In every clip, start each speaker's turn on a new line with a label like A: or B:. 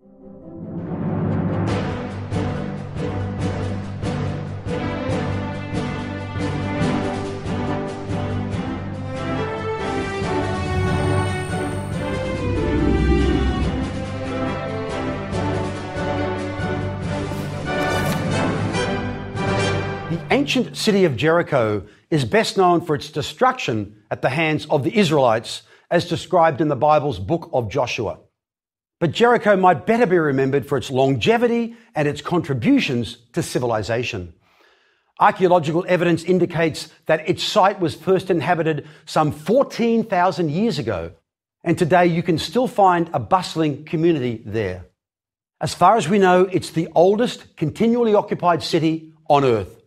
A: The ancient city of Jericho is best known for its destruction at the hands of the Israelites, as described in the Bible's book of Joshua. But Jericho might better be remembered for its longevity and its contributions to civilization. Archaeological evidence indicates that its site was first inhabited some 14,000 years ago, and today you can still find a bustling community there. As far as we know, it's the oldest continually occupied city on Earth.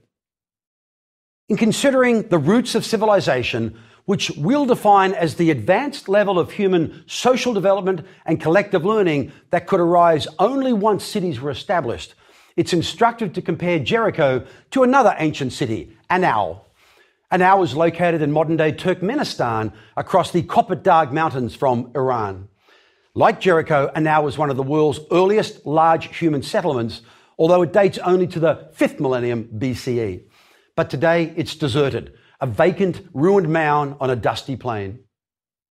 A: In considering the roots of civilization, which we'll define as the advanced level of human social development and collective learning that could arise only once cities were established, it's instructive to compare Jericho to another ancient city, Anau. Anau is located in modern-day Turkmenistan across the Kopet Mountains from Iran. Like Jericho, Anau was one of the world's earliest large human settlements, although it dates only to the 5th millennium BCE. But today it's deserted, a vacant, ruined mound on a dusty plain.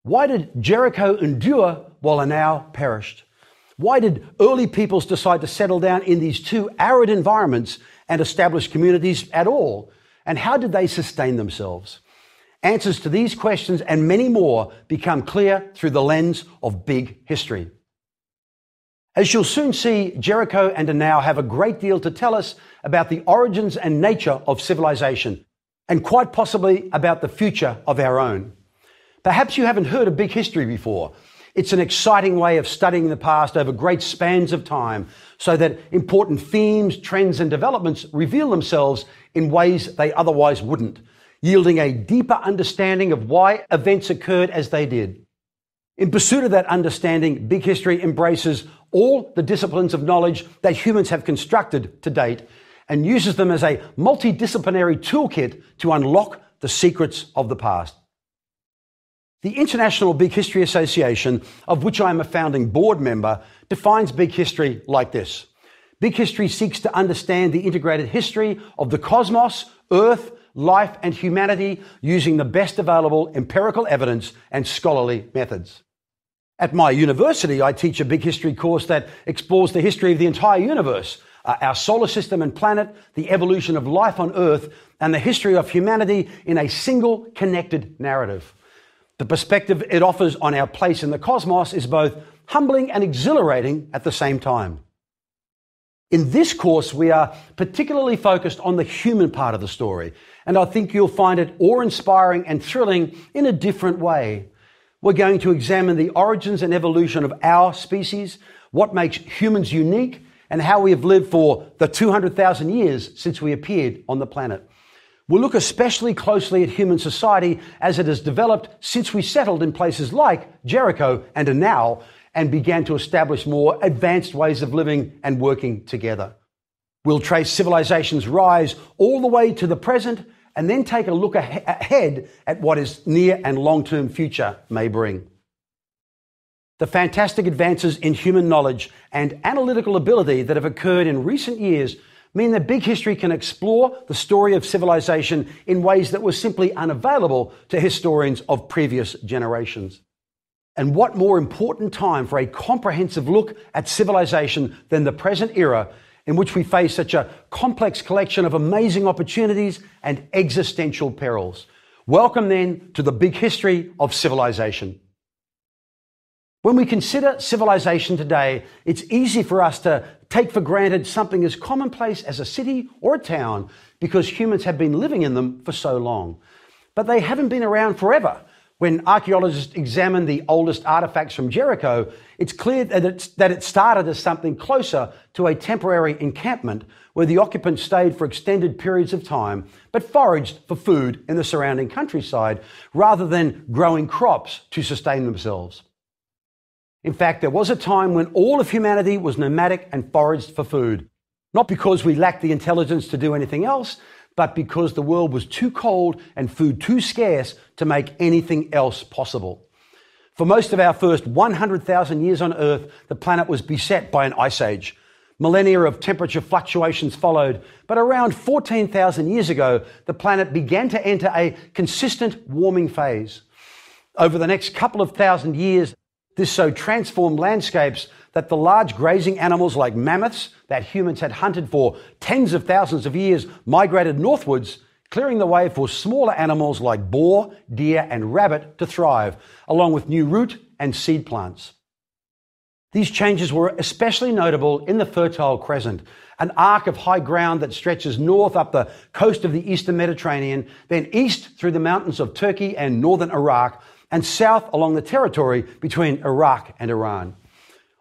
A: Why did Jericho endure while Anau perished? Why did early peoples decide to settle down in these two arid environments and establish communities at all? And how did they sustain themselves? Answers to these questions and many more become clear through the lens of big history. As you'll soon see, Jericho and Anau have a great deal to tell us about the origins and nature of civilization, and quite possibly about the future of our own. Perhaps you haven't heard of big history before. It's an exciting way of studying the past over great spans of time, so that important themes, trends, and developments reveal themselves in ways they otherwise wouldn't, yielding a deeper understanding of why events occurred as they did. In pursuit of that understanding, big history embraces all the disciplines of knowledge that humans have constructed to date and uses them as a multidisciplinary toolkit to unlock the secrets of the past. The International Big History Association, of which I am a founding board member, defines big history like this. Big history seeks to understand the integrated history of the cosmos, Earth, life, and humanity using the best available empirical evidence and scholarly methods. At my university, I teach a big history course that explores the history of the entire universe, our solar system and planet, the evolution of life on Earth, and the history of humanity in a single connected narrative. The perspective it offers on our place in the cosmos is both humbling and exhilarating at the same time. In this course, we are particularly focused on the human part of the story, and I think you'll find it awe-inspiring and thrilling in a different way. We're going to examine the origins and evolution of our species, what makes humans unique, and how we have lived for the 200,000 years since we appeared on the planet. We'll look especially closely at human society as it has developed since we settled in places like Jericho and Anau and began to establish more advanced ways of living and working together. We'll trace civilization's rise all the way to the present and then take a look ahead at what its near and long-term future may bring. The fantastic advances in human knowledge and analytical ability that have occurred in recent years mean that big history can explore the story of civilization in ways that were simply unavailable to historians of previous generations. And what more important time for a comprehensive look at civilization than the present era, in which we face such a complex collection of amazing opportunities and existential perils. Welcome then to the big history of civilization. When we consider civilization today, it's easy for us to take for granted something as commonplace as a city or a town because humans have been living in them for so long. But they haven't been around forever. When archaeologists examine the oldest artifacts from Jericho, it's clear that it started as something closer to a temporary encampment where the occupants stayed for extended periods of time, but foraged for food in the surrounding countryside rather than growing crops to sustain themselves. In fact, there was a time when all of humanity was nomadic and foraged for food, not because we lacked the intelligence to do anything else, but because the world was too cold and food too scarce to make anything else possible. For most of our first 100,000 years on Earth, the planet was beset by an ice age. Millennia of temperature fluctuations followed, but around 14,000 years ago, the planet began to enter a consistent warming phase. Over the next couple of thousand years, this so transformed landscapes that the large grazing animals like mammoths that humans had hunted for tens of thousands of years migrated northwards, clearing the way for smaller animals like boar, deer, and rabbit to thrive, along with new root and seed plants. These changes were especially notable in the Fertile Crescent, an arc of high ground that stretches north up the coast of the eastern Mediterranean, then east through the mountains of Turkey and northern Iraq, and south along the territory between Iraq and Iran.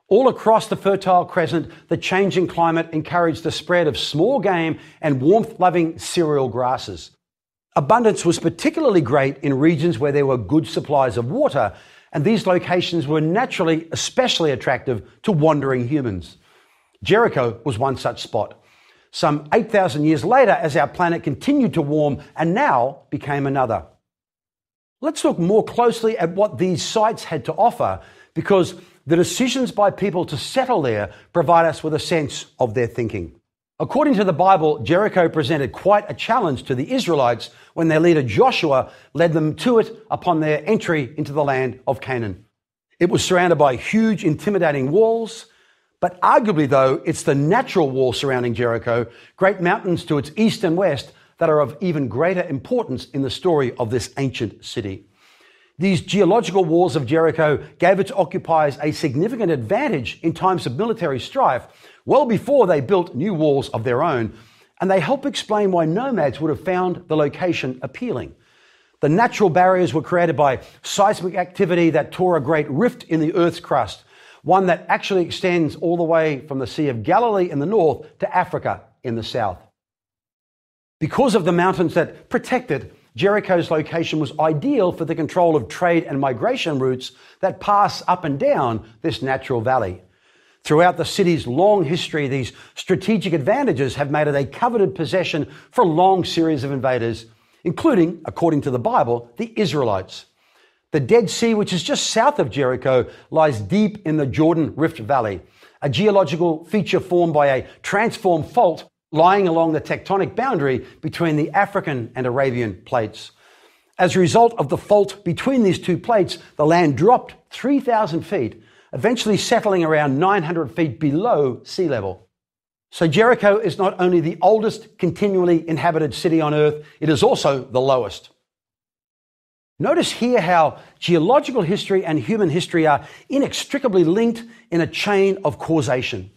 A: All across the Fertile Crescent, the changing climate encouraged the spread of small game and warmth-loving cereal grasses. Abundance was particularly great in regions where there were good supplies of water, and these locations were naturally especially attractive to wandering humans. Jericho was one such spot. Some 8,000 years later, as our planet continued to warm and now became another. Let's look more closely at what these sites had to offer, because the decisions by people to settle there provide us with a sense of their thinking. According to the Bible, Jericho presented quite a challenge to the Israelites when their leader Joshua led them to it upon their entry into the land of Canaan. It was surrounded by huge, intimidating walls, but arguably, though, it's the natural wall surrounding Jericho, great mountains to its east and west, that are of even greater importance in the story of this ancient city. These geological walls of Jericho gave its occupiers a significant advantage in times of military strife, well before they built new walls of their own, and they help explain why nomads would have found the location appealing. The natural barriers were created by seismic activity that tore a great rift in the Earth's crust, one that actually extends all the way from the Sea of Galilee in the north to Africa in the south. Because of the mountains that protect it, Jericho's location was ideal for the control of trade and migration routes that pass up and down this natural valley. Throughout the city's long history, these strategic advantages have made it a coveted possession for a long series of invaders, including, according to the Bible, the Israelites. The Dead Sea, which is just south of Jericho, lies deep in the Jordan Rift Valley, a geological feature formed by a transformed fault lying along the tectonic boundary between the African and Arabian plates. As a result of the fault between these two plates, the land dropped 3,000 feet, eventually settling around 900 feet below sea level. So Jericho is not only the oldest continually inhabited city on Earth, it is also the lowest. Notice here how geological history and human history are inextricably linked in a chain of causation.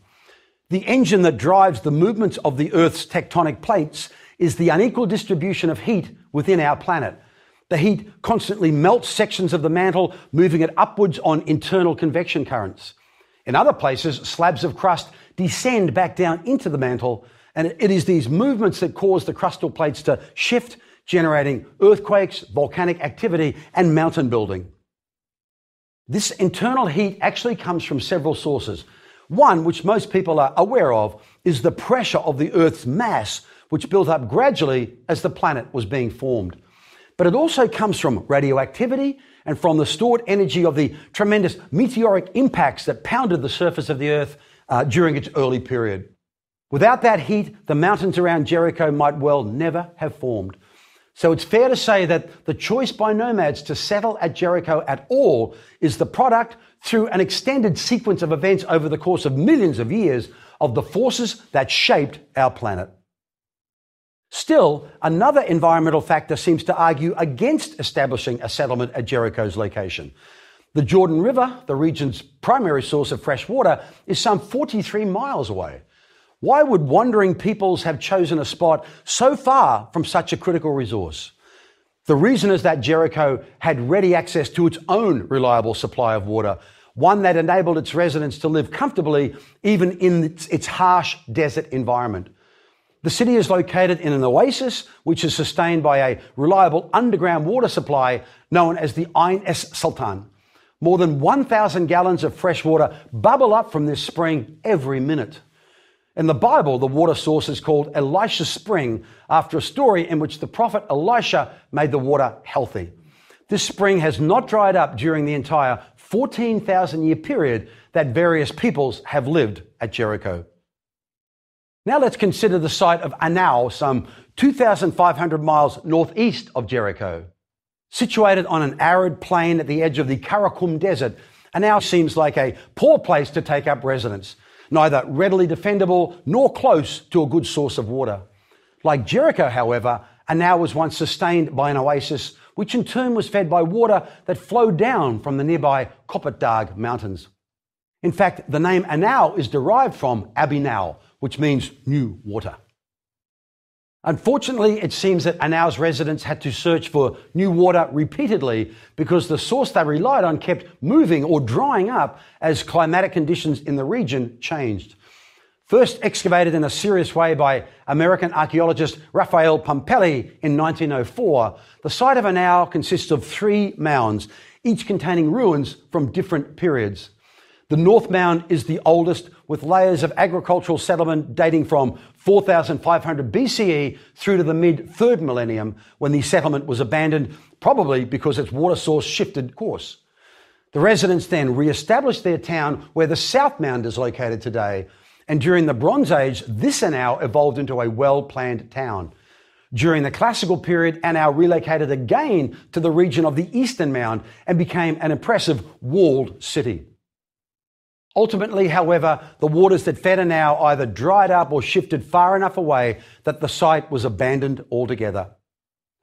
A: The engine that drives the movements of the Earth's tectonic plates is the unequal distribution of heat within our planet. The heat constantly melts sections of the mantle, moving it upwards on internal convection currents. In other places, slabs of crust descend back down into the mantle, and it is these movements that cause the crustal plates to shift, generating earthquakes, volcanic activity, and mountain building. This internal heat actually comes from several sources. One, which most people are aware of, is the pressure of the Earth's mass, which built up gradually as the planet was being formed. But it also comes from radioactivity and from the stored energy of the tremendous meteoric impacts that pounded the surface of the Earth during its early period. Without that heat, the mountains around Jericho might well never have formed. So it's fair to say that the choice by nomads to settle at Jericho at all is the product, through an extended sequence of events over the course of millions of years, of the forces that shaped our planet. Still, another environmental factor seems to argue against establishing a settlement at Jericho's location. The Jordan River, the region's primary source of fresh water, is some 43 miles away. Why would wandering peoples have chosen a spot so far from such a critical resource? The reason is that Jericho had ready access to its own reliable supply of water, one that enabled its residents to live comfortably even in its harsh desert environment. The city is located in an oasis, which is sustained by a reliable underground water supply known as the Ain es Sultan. More than 1,000 gallons of fresh water bubble up from this spring every minute. In the Bible, the water source is called Elisha's Spring, after a story in which the prophet Elisha made the water healthy. This spring has not dried up during the entire 14,000-year period that various peoples have lived at Jericho. Now let's consider the site of Anau, some 2,500 miles northeast of Jericho. Situated on an arid plain at the edge of the Karakum Desert, Anau seems like a poor place to take up residence, neither readily defendable nor close to a good source of water. Like Jericho, however, Anau was once sustained by an oasis, which in turn was fed by water that flowed down from the nearby Kopetdag Mountains. In fact, the name Anau is derived from Abinau, which means new water. Unfortunately, it seems that Anau's residents had to search for new water repeatedly because the source they relied on kept moving or drying up as climatic conditions in the region changed. First excavated in a serious way by American archaeologist Raphael Pumpelly in 1904, the site of Anau consists of 3 mounds, each containing ruins from different periods. The North Mound is the oldest, with layers of agricultural settlement dating from 4,500 BCE through to the mid-3rd millennium, when the settlement was abandoned, probably because its water source shifted course. The residents then re-established their town where the South Mound is located today, and during the Bronze Age, this Anau evolved into a well-planned town. During the Classical period, Anau relocated again to the region of the Eastern Mound and became an impressive walled city. Ultimately, however, the waters that fed Anau either dried up or shifted far enough away that the site was abandoned altogether.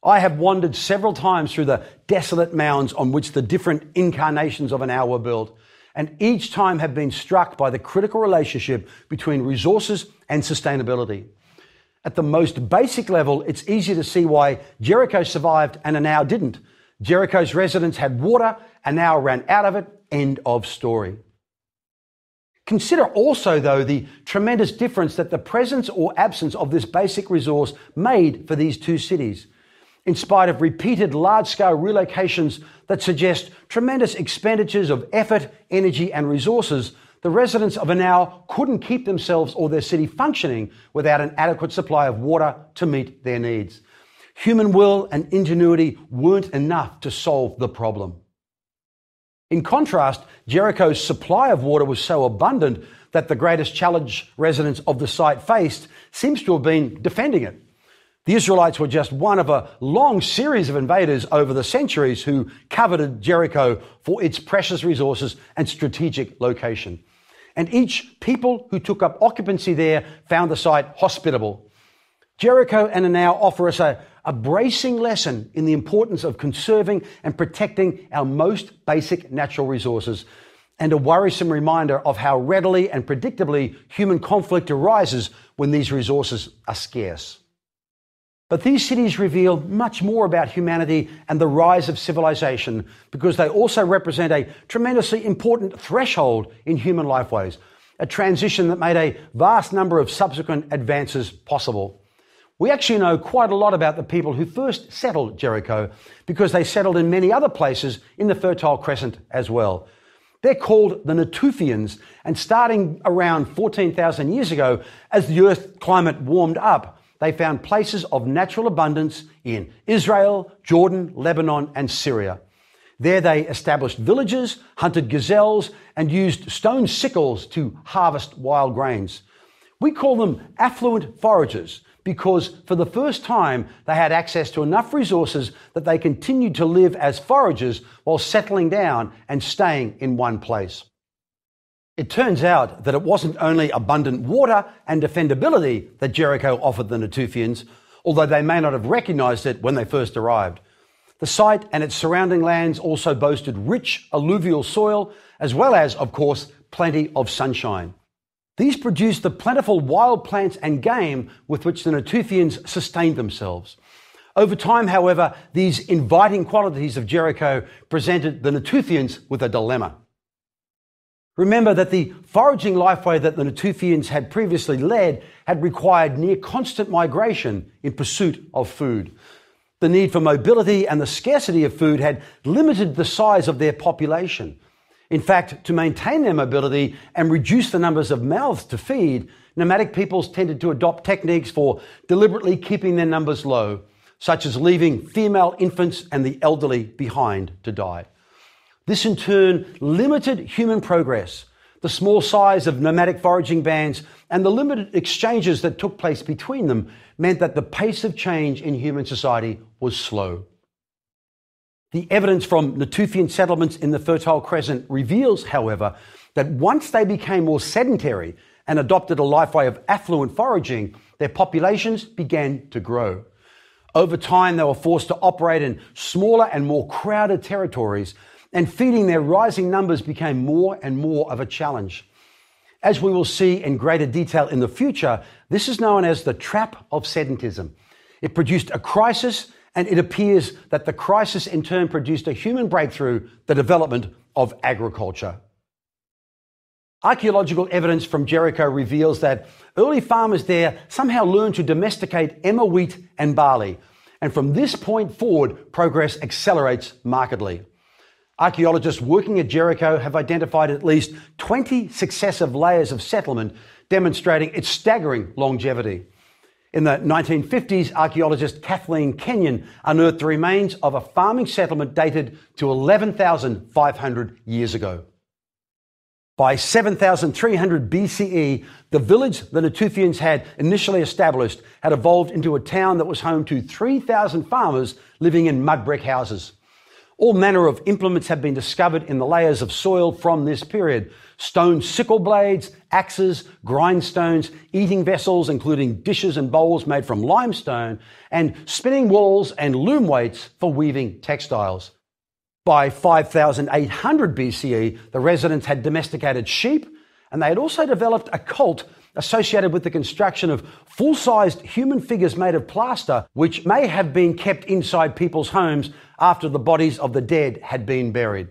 A: I have wandered several times through the desolate mounds on which the different incarnations of Anau were built, and each time have been struck by the critical relationship between resources and sustainability. At the most basic level, it's easy to see why Jericho survived and Anau didn't. Jericho's residents had water, Anau ran out of it, end of story. Consider also, though, the tremendous difference that the presence or absence of this basic resource made for these two cities. In spite of repeated large-scale relocations that suggest tremendous expenditures of effort, energy, and resources, the residents of Anau couldn't keep themselves or their city functioning without an adequate supply of water to meet their needs. Human will and ingenuity weren't enough to solve the problem. In contrast, Jericho's supply of water was so abundant that the greatest challenge residents of the site faced seems to have been defending it. The Israelites were just one of a long series of invaders over the centuries who coveted Jericho for its precious resources and strategic location. And each people who took up occupancy there found the site hospitable. Jericho and Anau offer us a bracing lesson in the importance of conserving and protecting our most basic natural resources, and a worrisome reminder of how readily and predictably human conflict arises when these resources are scarce. But these cities reveal much more about humanity and the rise of civilization, because they also represent a tremendously important threshold in human lifeways, a transition that made a vast number of subsequent advances possible. We actually know quite a lot about the people who first settled Jericho, because they settled in many other places in the Fertile Crescent as well. They're called the Natufians, and starting around 14,000 years ago, as the Earth's climate warmed up, they found places of natural abundance in Israel, Jordan, Lebanon, and Syria. There they established villages, hunted gazelles, and used stone sickles to harvest wild grains. We call them affluent foragers, because for the first time they had access to enough resources that they continued to live as foragers while settling down and staying in one place. It turns out that it wasn't only abundant water and defendability that Jericho offered the Natufians, although they may not have recognized it when they first arrived. The site and its surrounding lands also boasted rich alluvial soil, as well as, of course, plenty of sunshine. These produced the plentiful wild plants and game with which the Natufians sustained themselves. Over time, however, these inviting qualities of Jericho presented the Natufians with a dilemma. Remember that the foraging lifeway that the Natufians had previously led had required near constant migration in pursuit of food. The need for mobility and the scarcity of food had limited the size of their population. In fact, to maintain their mobility and reduce the numbers of mouths to feed, nomadic peoples tended to adopt techniques for deliberately keeping their numbers low. such as leaving female infants and the elderly behind to die. This in turn limited human progress. The small size of nomadic foraging bands and the limited exchanges that took place between them meant that the pace of change in human society was slow. The evidence from Natufian settlements in the Fertile Crescent reveals, however, that once they became more sedentary and adopted a lifeway of affluent foraging, their populations began to grow. Over time, they were forced to operate in smaller and more crowded territories, and feeding their rising numbers became more and more of a challenge. As we will see in greater detail in the future, this is known as the trap of sedentism. It produced a crisis, and it appears that the crisis in turn produced a human breakthrough, the development of agriculture. Archaeological evidence from Jericho reveals that early farmers there somehow learned to domesticate emmer wheat and barley, and from this point forward, progress accelerates markedly. Archaeologists working at Jericho have identified at least 20 successive layers of settlement, demonstrating its staggering longevity. In the 1950s, archaeologist Kathleen Kenyon unearthed the remains of a farming settlement dated to 11,500 years ago. By 7,300 BCE, the village the Natufians had initially established had evolved into a town that was home to 3,000 farmers living in mud brick houses. All manner of implements have been discovered in the layers of soil from this period. Stone sickle blades, axes, grindstones, eating vessels, including dishes and bowls made from limestone, and spinning wools and loom weights for weaving textiles. By 5,800 BCE, the residents had domesticated sheep, and they had also developed a cult associated with the construction of full-sized human figures made of plaster, which may have been kept inside people's homes after the bodies of the dead had been buried.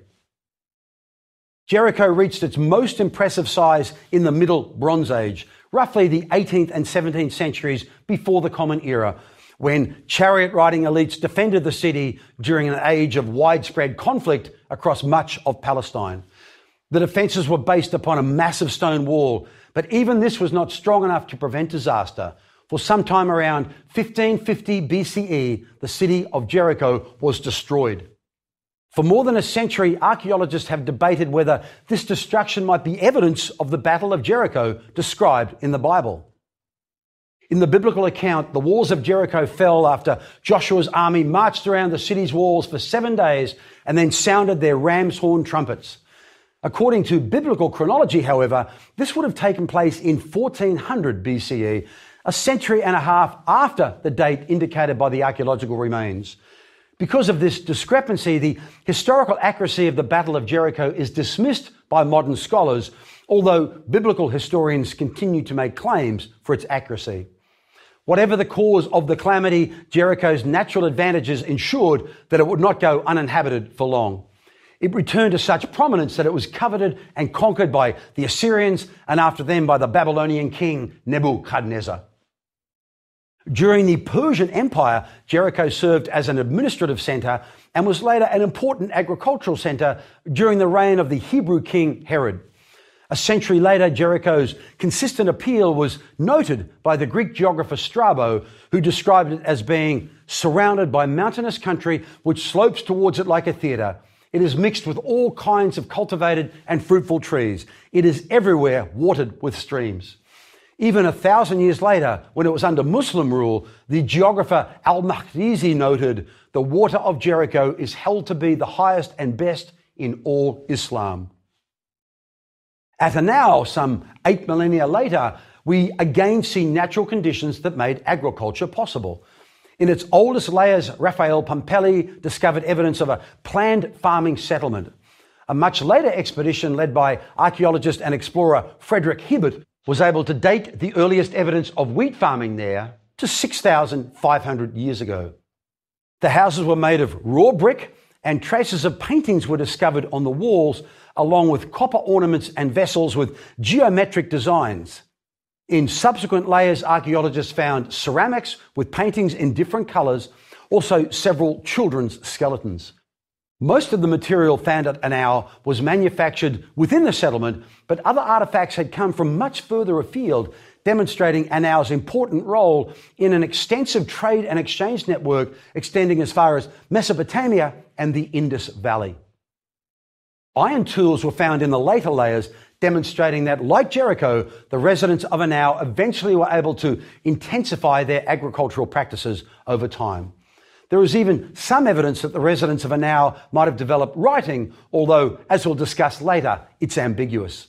A: Jericho reached its most impressive size in the Middle Bronze Age, roughly the 18th and 17th centuries before the Common Era, when chariot-riding elites defended the city during an age of widespread conflict across much of Palestine. The defences were based upon a massive stone wall, but even this was not strong enough to prevent disaster. For sometime around 1550 BCE, the city of Jericho was destroyed. For more than a century, archaeologists have debated whether this destruction might be evidence of the Battle of Jericho described in the Bible. In the biblical account, the walls of Jericho fell after Joshua's army marched around the city's walls for 7 days and then sounded their ram's horn trumpets. According to biblical chronology, however, this would have taken place in 1400 BCE, a century and a half after the date indicated by the archaeological remains. Because of this discrepancy, the historical accuracy of the Battle of Jericho is dismissed by modern scholars, although biblical historians continue to make claims for its accuracy. Whatever the cause of the calamity, Jericho's natural advantages ensured that it would not go uninhabited for long. It returned to such prominence that it was coveted and conquered by the Assyrians and after them by the Babylonian king Nebuchadnezzar. During the Persian Empire, Jericho served as an administrative centre and was later an important agricultural centre during the reign of the Hebrew king Herod. A century later, Jericho's consistent appeal was noted by the Greek geographer Strabo, who described it as being surrounded by mountainous country which slopes towards it like a theatre. It is mixed with all kinds of cultivated and fruitful trees. It is everywhere watered with streams. Even 1,000 years later, when it was under Muslim rule, the geographer Al-Makrizi noted, "The water of Jericho is held to be the highest and best in all Islam." At now, some 8 millennia later, we again see natural conditions that made agriculture possible. In its oldest layers, Raphael Pumpelly discovered evidence of a planned farming settlement. A much later expedition led by archaeologist and explorer Frederick Hibbert was able to date the earliest evidence of wheat farming there to 6,500 years ago. The houses were made of raw brick, and traces of paintings were discovered on the walls, along with copper ornaments and vessels with geometric designs. In subsequent layers, archaeologists found ceramics with paintings in different colours, also several children's skeletons. Most of the material found at Anau was manufactured within the settlement, but other artefacts had come from much further afield, demonstrating Anau's important role in an extensive trade and exchange network extending as far as Mesopotamia and the Indus Valley. Iron tools were found in the later layers, demonstrating that, like Jericho, the residents of Anau eventually were able to intensify their agricultural practices over time. There is even some evidence that the residents of Anau might have developed writing, although, as we'll discuss later, it's ambiguous.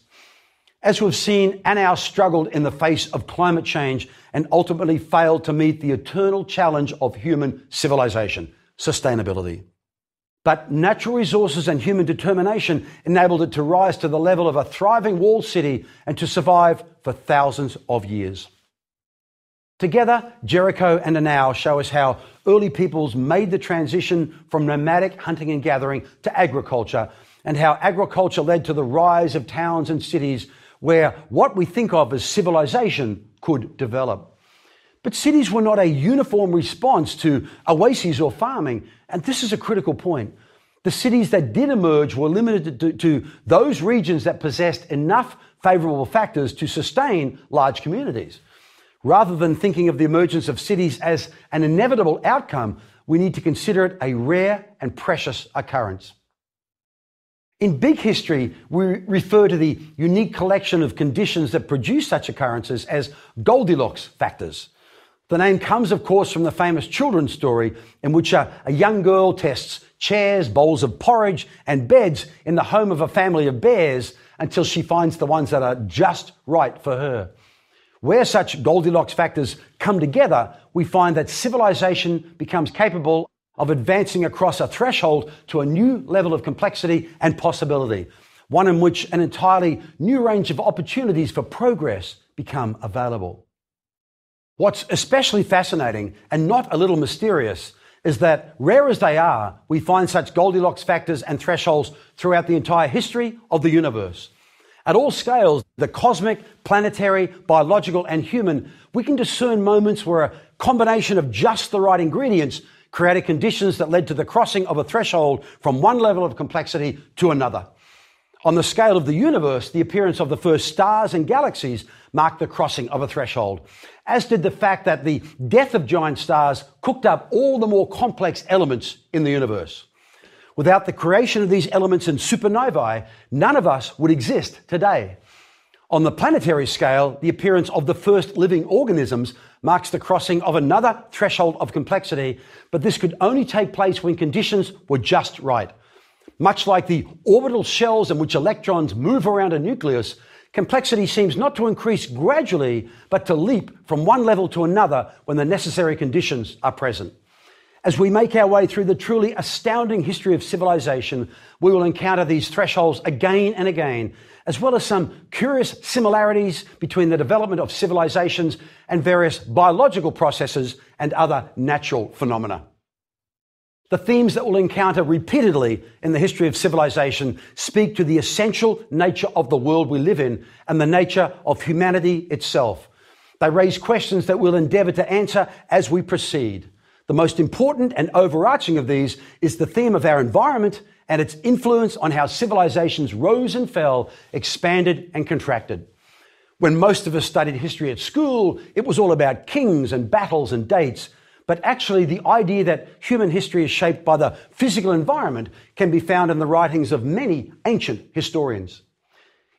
A: As we've seen, Anau struggled in the face of climate change and ultimately failed to meet the eternal challenge of human civilization, sustainability. But natural resources and human determination enabled it to rise to the level of a thriving walled city and to survive for thousands of years. Together, Jericho and Anau show us how early peoples made the transition from nomadic hunting and gathering to agriculture, and how agriculture led to the rise of towns and cities where what we think of as civilization could develop. But cities were not a uniform response to oases or farming, and this is a critical point. The cities that did emerge were limited to those regions that possessed enough favorable factors to sustain large communities. Rather than thinking of the emergence of cities as an inevitable outcome, we need to consider it a rare and precious occurrence. In big history, we refer to the unique collection of conditions that produce such occurrences as Goldilocks factors. The name comes, of course, from the famous children's story in which a young girl tests chairs, bowls of porridge, and beds in the home of a family of bears until she finds the ones that are just right for her. Where such Goldilocks factors come together, we find that civilization becomes capable of advancing across a threshold to a new level of complexity and possibility, one in which an entirely new range of opportunities for progress become available. What's especially fascinating and not a little mysterious is that, rare as they are, we find such Goldilocks factors and thresholds throughout the entire history of the universe. At all scales, the cosmic, planetary, biological, and human, we can discern moments where a combination of just the right ingredients created conditions that led to the crossing of a threshold from one level of complexity to another. On the scale of the universe, the appearance of the first stars and galaxies marked the crossing of a threshold, as did the fact that the death of giant stars cooked up all the more complex elements in the universe. Without the creation of these elements in supernovae, none of us would exist today. On the planetary scale, the appearance of the first living organisms marks the crossing of another threshold of complexity, but this could only take place when conditions were just right. Much like the orbital shells in which electrons move around a nucleus, complexity seems not to increase gradually, but to leap from one level to another when the necessary conditions are present. As we make our way through the truly astounding history of civilization, we will encounter these thresholds again and again, as well as some curious similarities between the development of civilizations and various biological processes and other natural phenomena. The themes that we'll encounter repeatedly in the history of civilization speak to the essential nature of the world we live in and the nature of humanity itself. They raise questions that we'll endeavor to answer as we proceed. The most important and overarching of these is the theme of our environment and its influence on how civilizations rose and fell, expanded and contracted. When most of us studied history at school, it was all about kings and battles and dates. But actually, the idea that human history is shaped by the physical environment can be found in the writings of many ancient historians.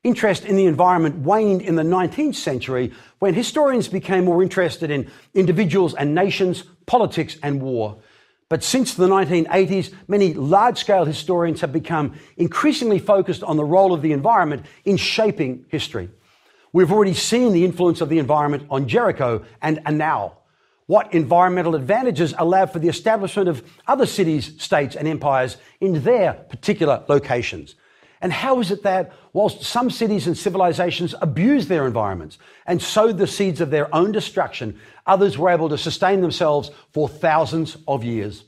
A: Interest in the environment waned in the 19th century when historians became more interested in individuals and nations, politics and war. But since the 1980s, many large-scale historians have become increasingly focused on the role of the environment in shaping history. We've already seen the influence of the environment on Jericho and Anau. What environmental advantages allowed for the establishment of other cities, states and empires in their particular locations? And how is it that, whilst some cities and civilizations abused their environments and sowed the seeds of their own destruction, others were able to sustain themselves for thousands of years?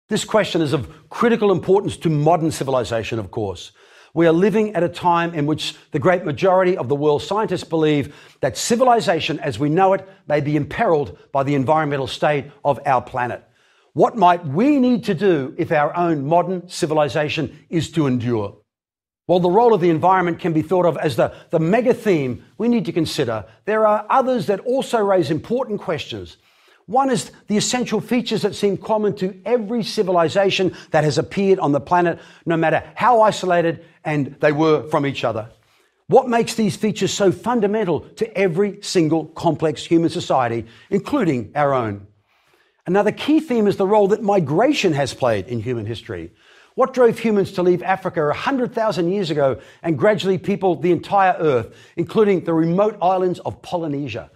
A: This question is of critical importance to modern civilization, of course. We are living at a time in which the great majority of the world's scientists believe that civilization as we know it may be imperiled by the environmental state of our planet. What might we need to do if our own modern civilization is to endure? While the role of the environment can be thought of as the mega theme we need to consider, there are others that also raise important questions. One is the essential features that seem common to every civilization that has appeared on the planet, no matter how isolated and they were from each other. What makes these features so fundamental to every single complex human society, including our own? Another key theme is the role that migration has played in human history. What drove humans to leave Africa 100,000 years ago and gradually peopled the entire earth, including the remote islands of Polynesia?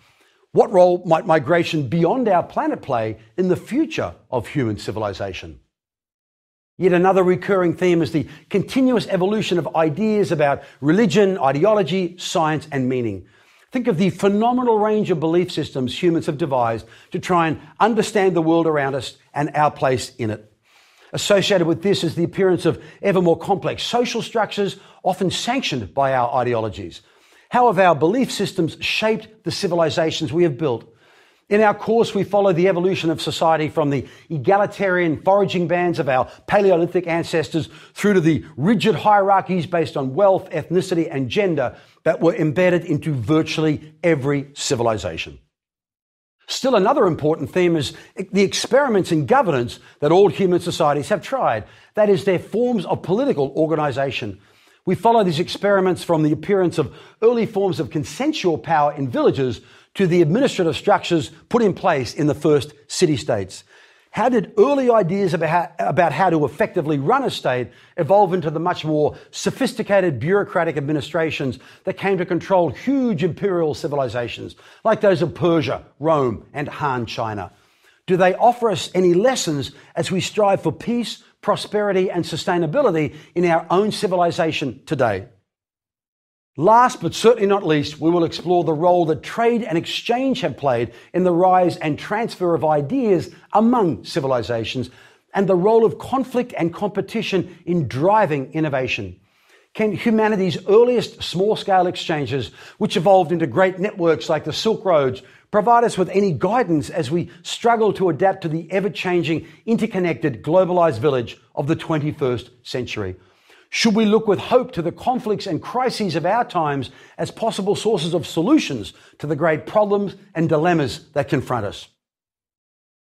A: What role might migration beyond our planet play in the future of human civilization? Yet another recurring theme is the continuous evolution of ideas about religion, ideology, science, and meaning. Think of the phenomenal range of belief systems humans have devised to try and understand the world around us and our place in it. Associated with this is the appearance of ever more complex social structures, often sanctioned by our ideologies. How have our belief systems shaped the civilizations we have built? In our course, we follow the evolution of society from the egalitarian foraging bands of our Paleolithic ancestors through to the rigid hierarchies based on wealth, ethnicity, and gender that were embedded into virtually every civilization. Still, another important theme is the experiments in governance that all human societies have tried. That is, their forms of political organization. We follow these experiments from the appearance of early forms of consensual power in villages to the administrative structures put in place in the first city-states. How did early ideas about how to effectively run a state evolve into the much more sophisticated bureaucratic administrations that came to control huge imperial civilizations like those of Persia, Rome, and Han China? Do they offer us any lessons as we strive for peace, prosperity, and sustainability in our own civilization today? Last but certainly not least, we will explore the role that trade and exchange have played in the rise and transfer of ideas among civilizations and the role of conflict and competition in driving innovation. Can humanity's earliest small-scale exchanges, which evolved into great networks like the Silk Roads, provide us with any guidance as we struggle to adapt to the ever-changing, interconnected, globalized village of the 21st century? Should we look with hope to the conflicts and crises of our times as possible sources of solutions to the great problems and dilemmas that confront us?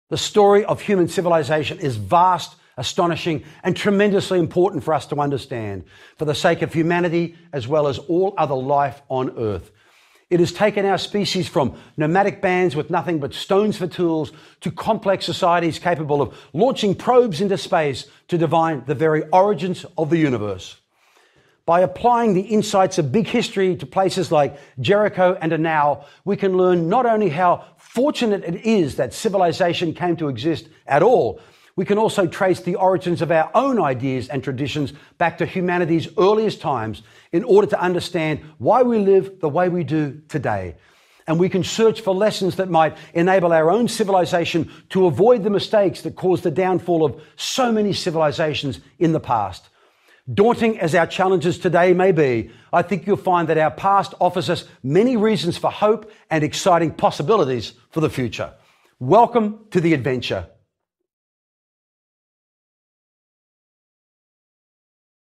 A: The story of human civilization is vast, astonishing, and tremendously important for us to understand for the sake of humanity as well as all other life on Earth. It has taken our species from nomadic bands with nothing but stones for tools to complex societies capable of launching probes into space to divine the very origins of the universe. By applying the insights of big history to places like Jericho and now, we can learn not only how fortunate it is that civilization came to exist at all, we can also trace the origins of our own ideas and traditions back to humanity's earliest times in order to understand why we live the way we do today. And we can search for lessons that might enable our own civilization to avoid the mistakes that caused the downfall of so many civilizations in the past. Daunting as our challenges today may be, I think you'll find that our past offers us many reasons for hope and exciting possibilities for the future. Welcome to the adventure.